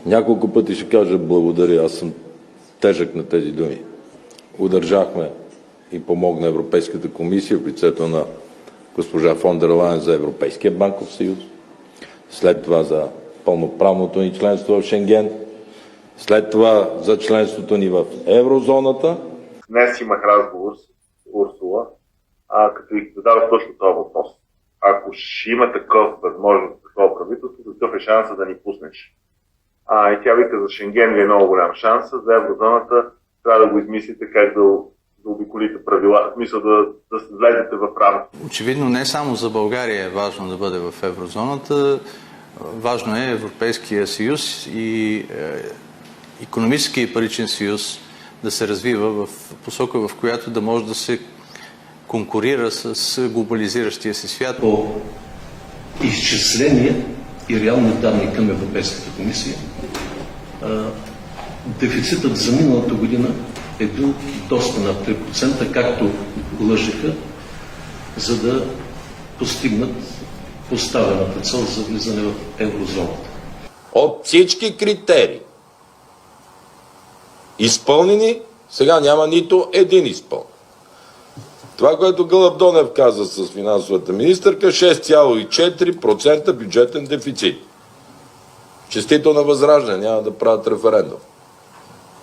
Няколко пъти ще кажа благодаря, аз съм тежък на тези думи. Удържахме и помогна Европейската комисия в лицето на госпожа фон дер Лайен за Европейския банков съюз, след това за пълноправното ни членство в Шенген, след това за членството ни в еврозоната. Днес имах разговор с Урсула, като и зададох точно този въпрос. Ако ще има такъв възможност за такова правителство, какъв е шанса да ни пуснеш? И тя вика, за Шенген ви е много голям шанс, за еврозоната трябва да го измислите как да обиколите правила, в смисъл да влезете в рамки. Очевидно не само за България е важно да бъде в еврозоната, важно е Европейския съюз и икономически и паричен съюз да се развива в посока, в която да може да се конкурира с глобализиращия се свят. По изчисления и реални данни към Европейската комисия, дефицитът за миналата година е бил доста над 3%, както лъжеха, за да постигнат поставената цел за влизане в еврозоната. От всички критерии изпълнени, сега няма нито един изпълнен. Това, което Гълъб Донев каза с финансовата министърка, 6,4% бюджетен дефицит. Честито на Възраждане, няма да правят референдум.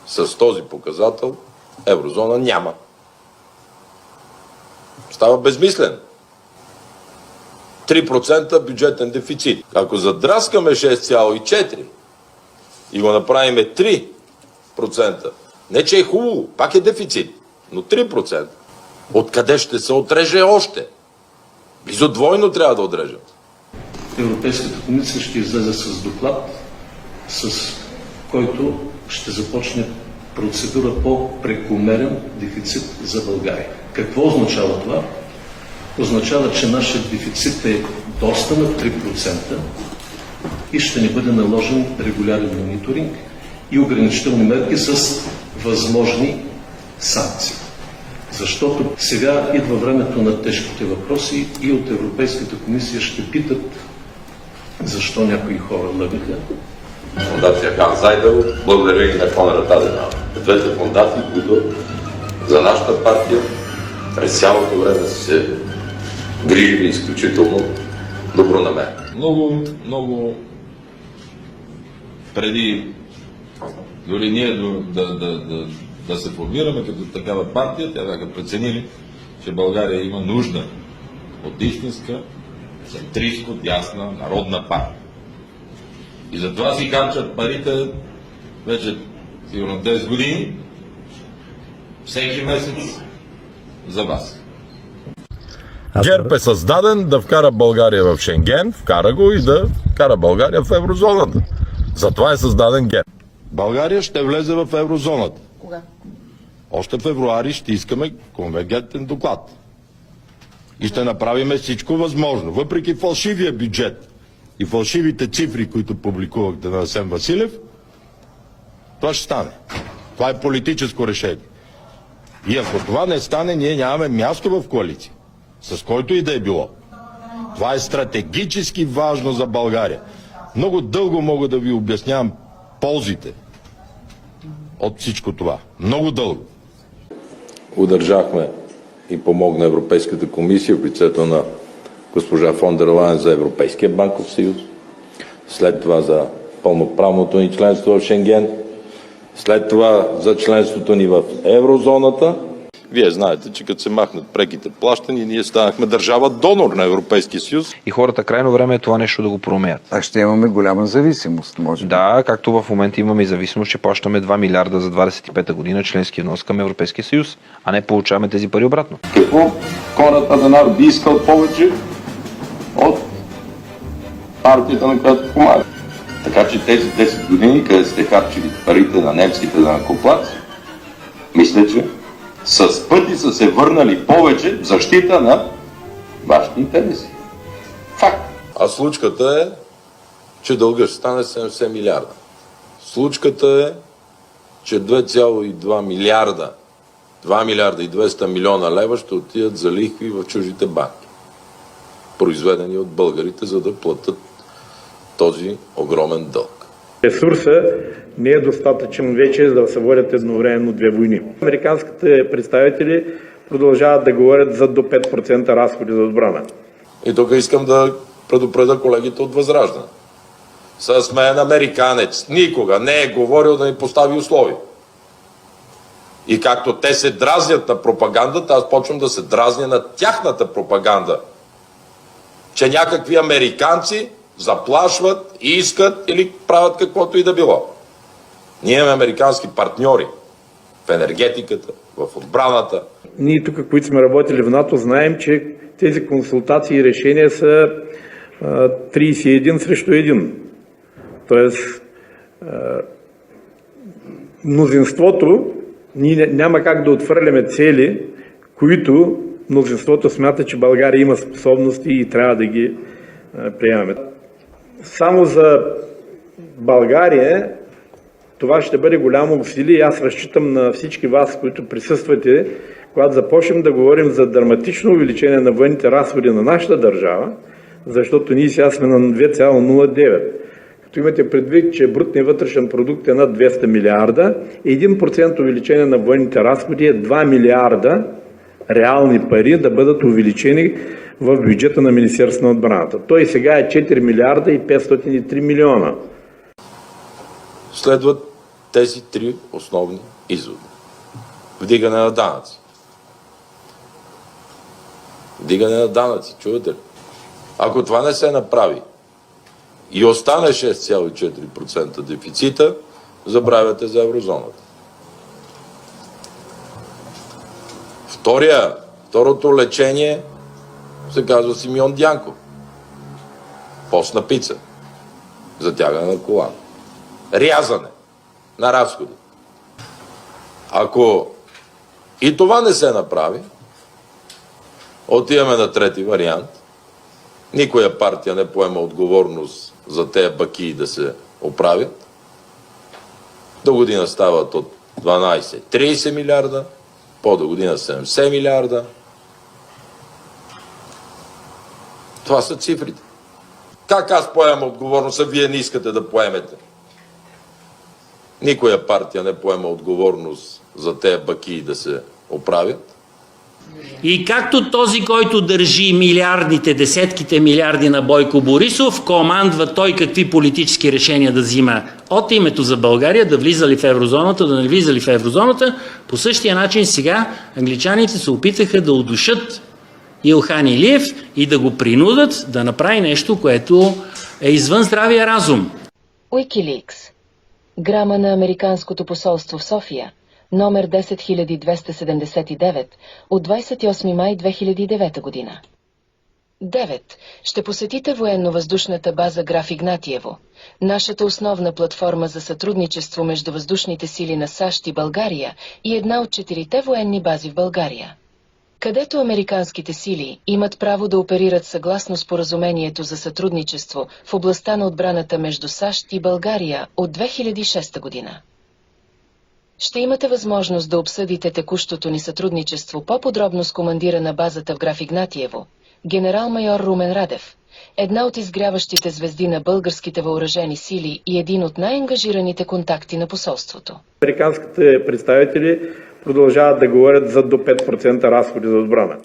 С този показател еврозона няма. Става безмислен. 3% бюджетен дефицит. Ако задраскаме 6,4% и го направим 3%, не че е хубаво, пак е дефицит, но 3%, откъде ще се отреже още? Близо двойно трябва да отрежем. Европейската комисия ще излезе с доклад, с който ще започне процедура по прекомерен дефицит за България. Какво означава това? Означава, че нашият дефицит е доста на 3% и ще ни бъде наложен регулярен мониторинг и ограничителни мерки с възможни санкции. Защото сега идва времето на тежките въпроси и от Европейската комисия ще питат защо някои хора лъгаха. Фондация Хан Зайдел, благодаря и на Конрад Аденауер. Двете фондации, които за нашата партия през цялото време са се грижили изключително добронамерено. Много преди дори ние да се формираме като такава партия, тя бяха преценили, че България има нужда от истинска, центристко, дясна, народна партия. И затова си харчат парите вече сигурно 10 години, всеки месец за вас. ГЕРБ е създаден да вкара България в Шенген, вкара го и да вкара България в еврозоната. Затова е създаден ГЕРБ. България ще влезе в еврозоната. Кога? Още в февруари ще искаме конвергентен доклад. И ще направим всичко възможно. Въпреки фалшивия бюджет и фалшивите цифри, които публикувахте на Асен Василев, това ще стане. Това е политическо решение. И ако това не стане, ние нямаме място в коалиция, с който и да е било. Това е стратегически важно за България. Много дълго мога да ви обяснявам ползите от всичко това. Много дълго. Удържахме и помогна Европейската комисия в лицето на госпожа фон дер Лайен за Европейския банков съюз, след това за пълноправното ни членство в Шенген, след това за членството ни в еврозоната. Вие знаете, че като се махнат преките плащания, ние станахме държава донор на Европейския съюз. И хората крайно време е това нещо да го променят. А ще имаме голяма зависимост, може би. Да, както в момента имаме и зависимост, че плащаме 2 милиарда за 25-та година членски внос към Европейския съюз, а не получаваме тези пари обратно. Какво Конрад Аденауер би искал повече от партията, на която помага? Така че тези 10 години, където сте харчили парите на немските данъкоплатци, мисля, че с пъти са се върнали повече в защита на вашите интереси. Факт. А случката е, че дълга ще стане 70 милиарда. Случката е, че 2,2 милиарда, 2 милиарда и 200 милиона лева ще отидат за лихви в чуждите банки, произведени от българите, за да платят този огромен дълг. Ресурса не е достатъчен вече, за да се водят едновременно две войни. Американските представители продължават да говорят за до 5% разходи за отбрана. И тук искам да предупредя колегите от Възраждане. С мен американец никога не е говорил да ни постави условия. И както те се дразнят на пропагандата, аз почвам да се дразня на тяхната пропаганда. Че някакви американци заплашват, искат или правят каквото и да било. Ние имаме американски партньори в енергетиката, в отбраната. Ние тук, които сме работили в НАТО, знаем, че тези консултации и решения са 31 срещу 1. Тоест, мнозинството, ние няма как да отхвърляме цели, които мнозинството смята, че България има способности и трябва да ги приемаме. Само за България това ще бъде голямо усилие и аз разчитам на всички вас, които присъствате, когато започнем да говорим за драматично увеличение на военните разходи на нашата държава, защото ние сега сме на 2,09. Като имате предвид, че брутният вътрешен продукт е над 200 милиарда, 1% увеличение на военните разходи е 2 милиарда реални пари да бъдат увеличени в бюджета на Министерството на отбраната. Той сега е 4 милиарда и 503 милиона. Следват тези три основни изводи. Вдигане на данъци. Вдигане на данъци, чувате ли? Ако това не се направи и остане 6,4% дефицита, забравяте за еврозоната. Второто лечение се казва Симеон Дянков. Постна пица. Затягане на колана. Рязане на разходи. Ако и това не се направи, отиваме на трети вариант. Никоя партия не поема отговорност за тези бакии да се оправят. До година стават от 12-30 милиарда, по-до година 70 милиарда. Това са цифрите. Как аз поемам отговорност, а вие не искате да поемете? Никоя партия не поема отговорност за тези бакии да се оправят. И както този, който държи милиардите, десетките милиарди на Бойко Борисов, командва той какви политически решения да взима от името за България, да влиза ли в еврозоната, да не влиза ли в еврозоната, по същия начин сега англичаните се опитаха да удушат Илхан Илиев и да го принудат да направи нещо, което е извън здравия разум. Уикиликс. Грама на Американското посолство в София, номер 10279, от 28 май 2009 година. 9. Ще посетите военно-въздушната база Граф Игнатиево, нашата основна платформа за сътрудничество между въздушните сили на САЩ и България и една от 4-те военни бази в България, където американските сили имат право да оперират съгласно споразумението за сътрудничество в областта на отбраната между САЩ и България от 2006 година. Ще имате възможност да обсъдите текущото ни сътрудничество по-подробно с командира на базата в Граф Игнатиево, генерал-майор Румен Радев, една от изгряващите звезди на българските въоръжени сили и един от най-ангажираните контакти на посолството. Американските представители продължават да говорят за до 5% разходи за отбрана.